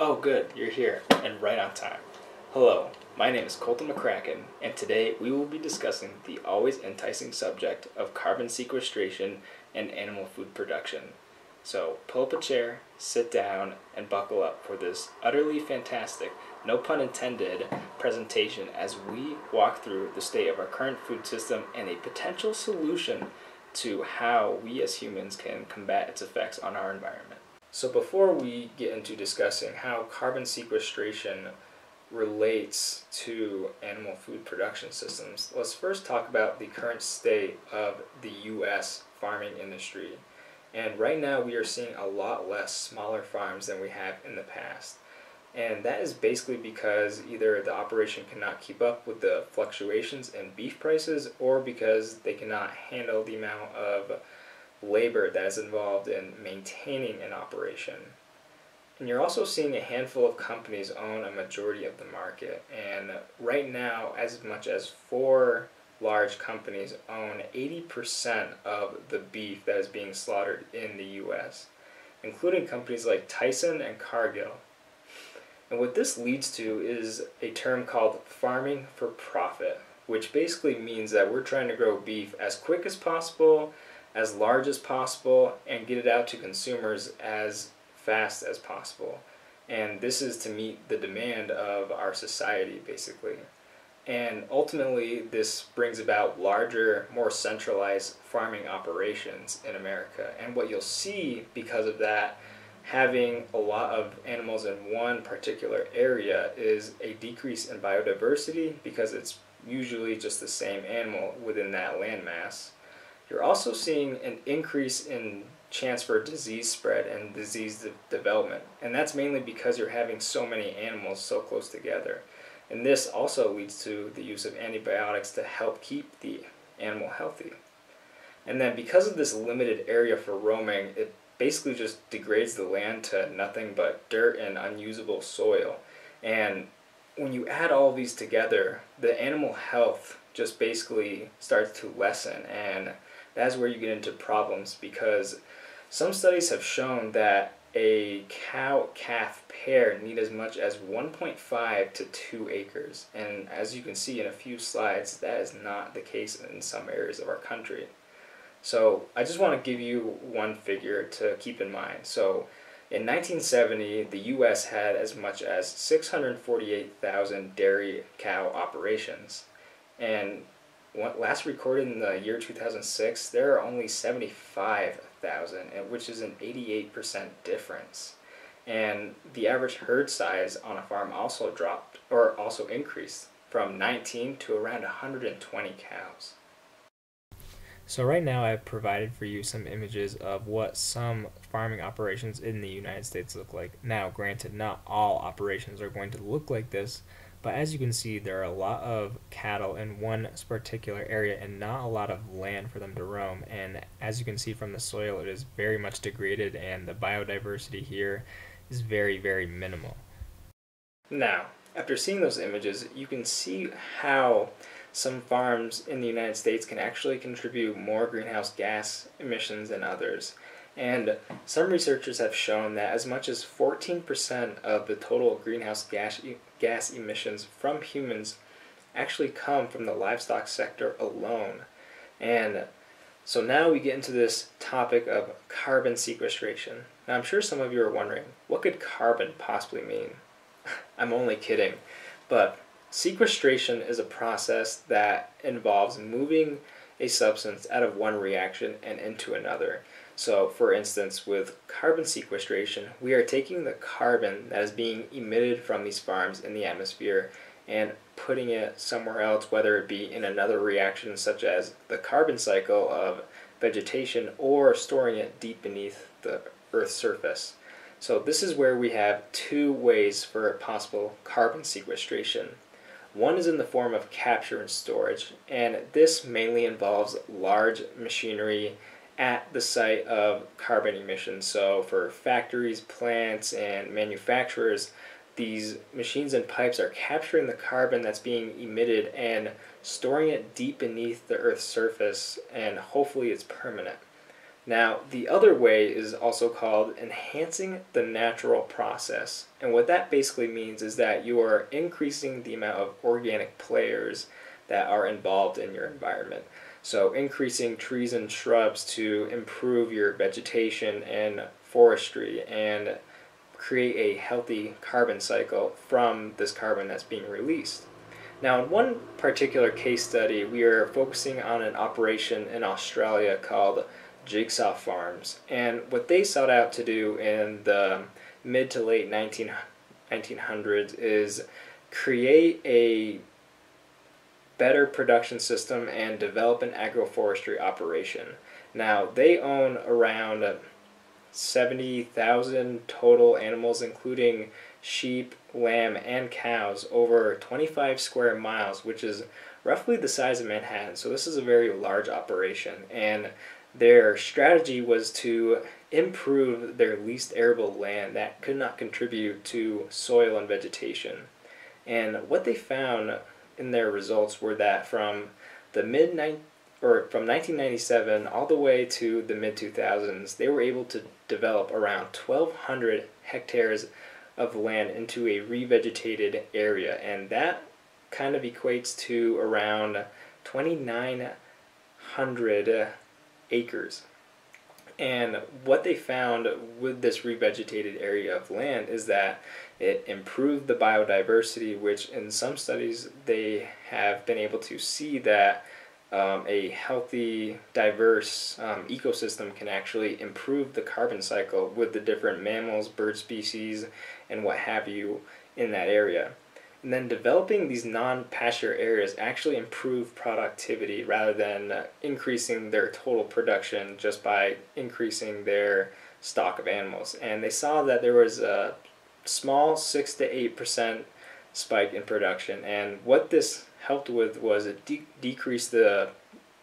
Oh good, you're here, and right on time. Hello, my name is Colton McCracken, and today we will be discussing the always enticing subject of carbon sequestration and animal food production. So pull up a chair, sit down, and buckle up for this utterly fantastic, no pun intended, presentation as we walk through the state of our current food system and a potential solution to how we as humans can combat its effects on our environment. So before we get into discussing how carbon sequestration relates to animal food production systems, let's first talk about the current state of the U.S. farming industry. And right now we are seeing a lot less smaller farms than we have in the past. And that is basically because either the operation cannot keep up with the fluctuations in beef prices, or because they cannot handle the amount of labor that is involved in maintaining an operation. And you're also seeing a handful of companies own a majority of the market. And right now, as much as 4 large companies own 80% of the beef that is being slaughtered in the U.S., including companies like Tyson and Cargill. And what this leads to is a term called farming for profit, which basically means that we're trying to grow beef as quick as possible, as large as possible, and get it out to consumers as fast as possible. And this is to meet the demand of our society, basically. And ultimately, this brings about larger, more centralized farming operations in America. And what you'll see because of that, having a lot of animals in one particular area, is a decrease in biodiversity because it's usually just the same animal within that landmass. You're also seeing an increase in chance for disease spread and disease development, and that's mainly because you're having so many animals so close together. And this also leads to the use of antibiotics to help keep the animal healthy. And then because of this limited area for roaming, it basically just degrades the land to nothing but dirt and unusable soil. And when you add all of these together, the animal health just basically starts to lessen, and that's where you get into problems, because some studies have shown that a cow-calf pair need as much as 1.5 to 2 acres. And as you can see in a few slides, that is not the case in some areas of our country. So I just want to give you one figure to keep in mind. So in 1970, the U.S. had as much as 648,000 dairy cow operations. And last recorded in the year 2006, there are only 75,000, which is an 88% difference. And the average herd size on a farm also increased from 19 to around 120 cows. So right now I've provided for you some images of what some farming operations in the United States look like. Now, granted, not all operations are going to look like this, but as you can see, there are a lot of cattle in one particular area and not a lot of land for them to roam. And as you can see from the soil, it is very much degraded, and the biodiversity here is very, very minimal. Now, after seeing those images, you can see how some farms in the United States can actually contribute more greenhouse gas emissions than others. And some researchers have shown that as much as 14% of the total greenhouse gas emissions from humans actually come from the livestock sector alone. And so now we get into this topic of carbon sequestration. Now I'm sure some of you are wondering, what could carbon possibly mean? I'm only kidding. But sequestration is a process that involves moving a substance out of one reaction and into another. So, for instance, with carbon sequestration, we are taking the carbon that is being emitted from these farms in the atmosphere and putting it somewhere else, whether it be in another reaction such as the carbon cycle of vegetation, or storing it deep beneath the Earth's surface. So this is where we have 2 ways for possible carbon sequestration. One is in the form of capture and storage, and this mainly involves large machinery at the site of carbon emissions. So for factories, plants, and manufacturers, these machines and pipes are capturing the carbon that's being emitted and storing it deep beneath the Earth's surface, and hopefully it's permanent. Now, the other way is also called enhancing the natural process. And what that basically means is that you are increasing the amount of organic players that are involved in your environment. So increasing trees and shrubs to improve your vegetation and forestry and create a healthy carbon cycle from this carbon that's being released. Now, in one particular case study, we are focusing on an operation in Australia called Jigsaw Farms. And what they sought out to do in the mid to late 1900s is create a better production system and develop an agroforestry operation. Now, they own around 70,000 total animals, including sheep, lamb, and cows, over 25 square miles, which is roughly the size of Manhattan. So this is a very large operation, and their strategy was to improve their least arable land that could not contribute to soil and vegetation. And what they found in their results were that from from 1997 all the way to the mid 2000s, they were able to develop around 1,200 hectares of land into a revegetated area, and that kind of equates to around 2,900 acres. And what they found with this revegetated area of land is that it improved the biodiversity, which in some studies they have been able to see that a healthy, diverse ecosystem can actually improve the carbon cycle with the different mammals, bird species, and what have you in that area. And then developing these non-pasture areas actually improve productivity rather than increasing their total production just by increasing their stock of animals. And they saw that there was a small 6 to 8% spike in production. And what this helped with was it decreased the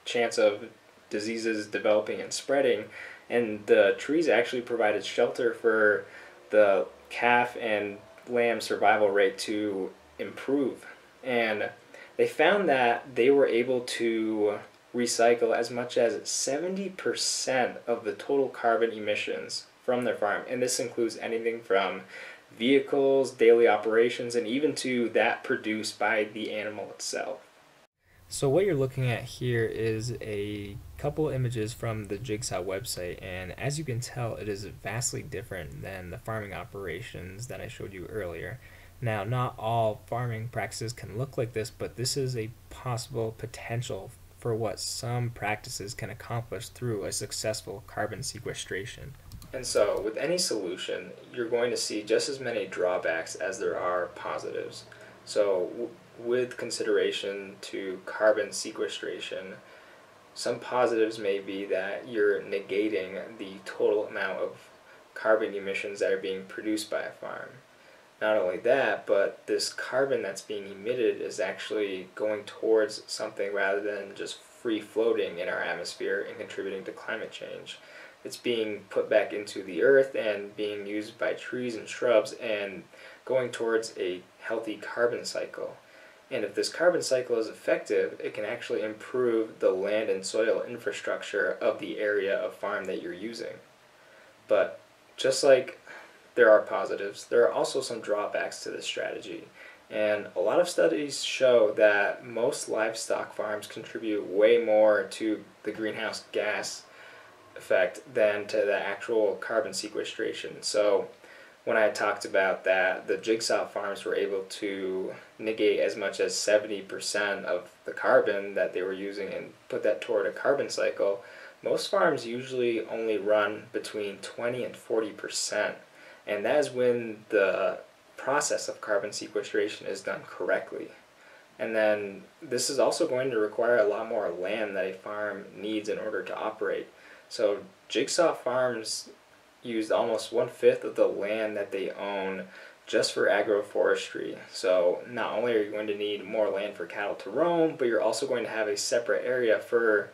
chance of diseases developing and spreading. And the trees actually provided shelter for the calf and lamb survival rate to improve. And they found that they were able to recycle as much as 70% of the total carbon emissions from their farm. And this includes anything from vehicles, daily operations, and even to that produced by the animal itself. So what you're looking at here is a couple images from the Jigsaw website, and as you can tell, it is vastly different than the farming operations that I showed you earlier. Now, not all farming practices can look like this, but this is a possible potential for what some practices can accomplish through a successful carbon sequestration. And so, with any solution, you're going to see just as many drawbacks as there are positives. So, with consideration to carbon sequestration, some positives may be that you're negating the total amount of carbon emissions that are being produced by a farm. Not only that, but this carbon that's being emitted is actually going towards something rather than just free floating in our atmosphere and contributing to climate change. It's being put back into the earth and being used by trees and shrubs and going towards a healthy carbon cycle. And if this carbon cycle is effective, it can actually improve the land and soil infrastructure of the area of farm that you're using. But just like there are positives, there are also some drawbacks to this strategy. And a lot of studies show that most livestock farms contribute way more to the greenhouse gas effect than to the actual carbon sequestration. So when I talked about that, the Jigsaw farms were able to negate as much as 70% of the carbon that they were using and put that toward a carbon cycle. Most farms usually only run between 20 and 40%. And that is when the process of carbon sequestration is done correctly. And then this is also going to require a lot more land that a farm needs in order to operate. So Jigsaw farms used almost 1/5 of the land that they own just for agroforestry. So not only are you going to need more land for cattle to roam, but you're also going to have a separate area for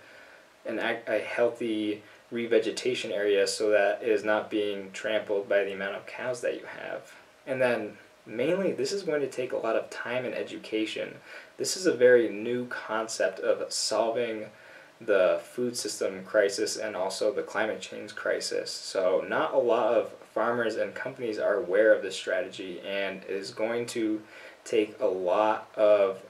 a healthy revegetation area so that it is not being trampled by the amount of cows that you have. And then mainly this is going to take a lot of time and education. This is a very new concept of solving the food system crisis and also the climate change crisis. So not a lot of farmers and companies are aware of this strategy, and it is going to take a lot of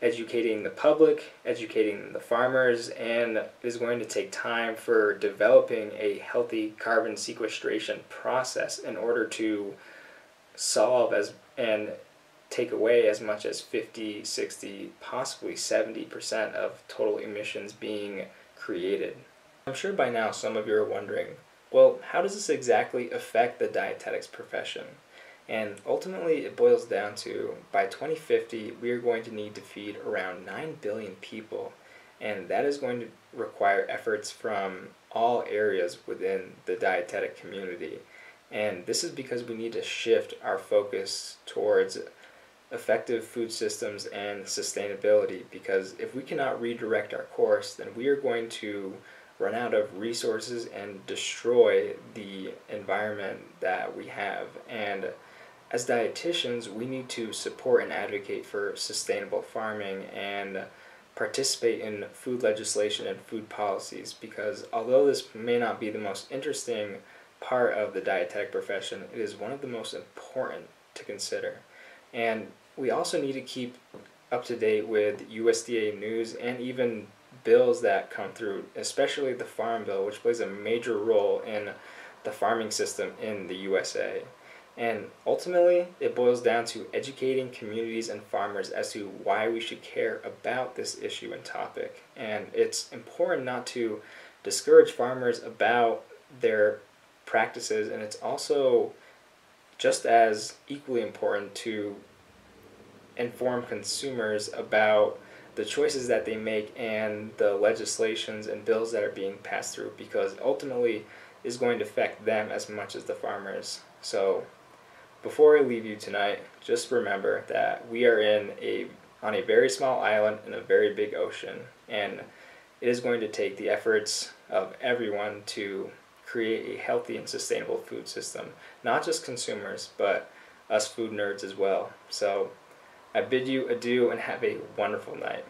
educating the public, educating the farmers, and it is going to take time for developing a healthy carbon sequestration process in order to solve and take away as much as 50, 60, possibly 70% of total emissions being created. I'm sure by now some of you are wondering, well, how does this exactly affect the dietetics profession? And ultimately it boils down to, by 2050, we are going to need to feed around 9 billion people, and that is going to require efforts from all areas within the dietetic community. And this is because we need to shift our focus towards effective food systems and sustainability, because if we cannot redirect our course, then we are going to run out of resources and destroy the environment that we have. And as dietitians, we need to support and advocate for sustainable farming and participate in food legislation and food policies, because although this may not be the most interesting part of the dietetic profession, it is one of the most important to consider. And we also need to keep up to date with USDA news and even bills that come through, especially the Farm Bill, which plays a major role in the farming system in the USA. And ultimately, it boils down to educating communities and farmers as to why we should care about this issue and topic. And it's important not to discourage farmers about their practices, and it's also just as equally important to inform consumers about the choices that they make and the legislations and bills that are being passed through, because ultimately is going to affect them as much as the farmers. So before I leave you tonight, just remember that we are on a very small island in a very big ocean, and it is going to take the efforts of everyone to create a healthy and sustainable food system. Not just consumers, but us food nerds as well. So I bid you adieu and have a wonderful night.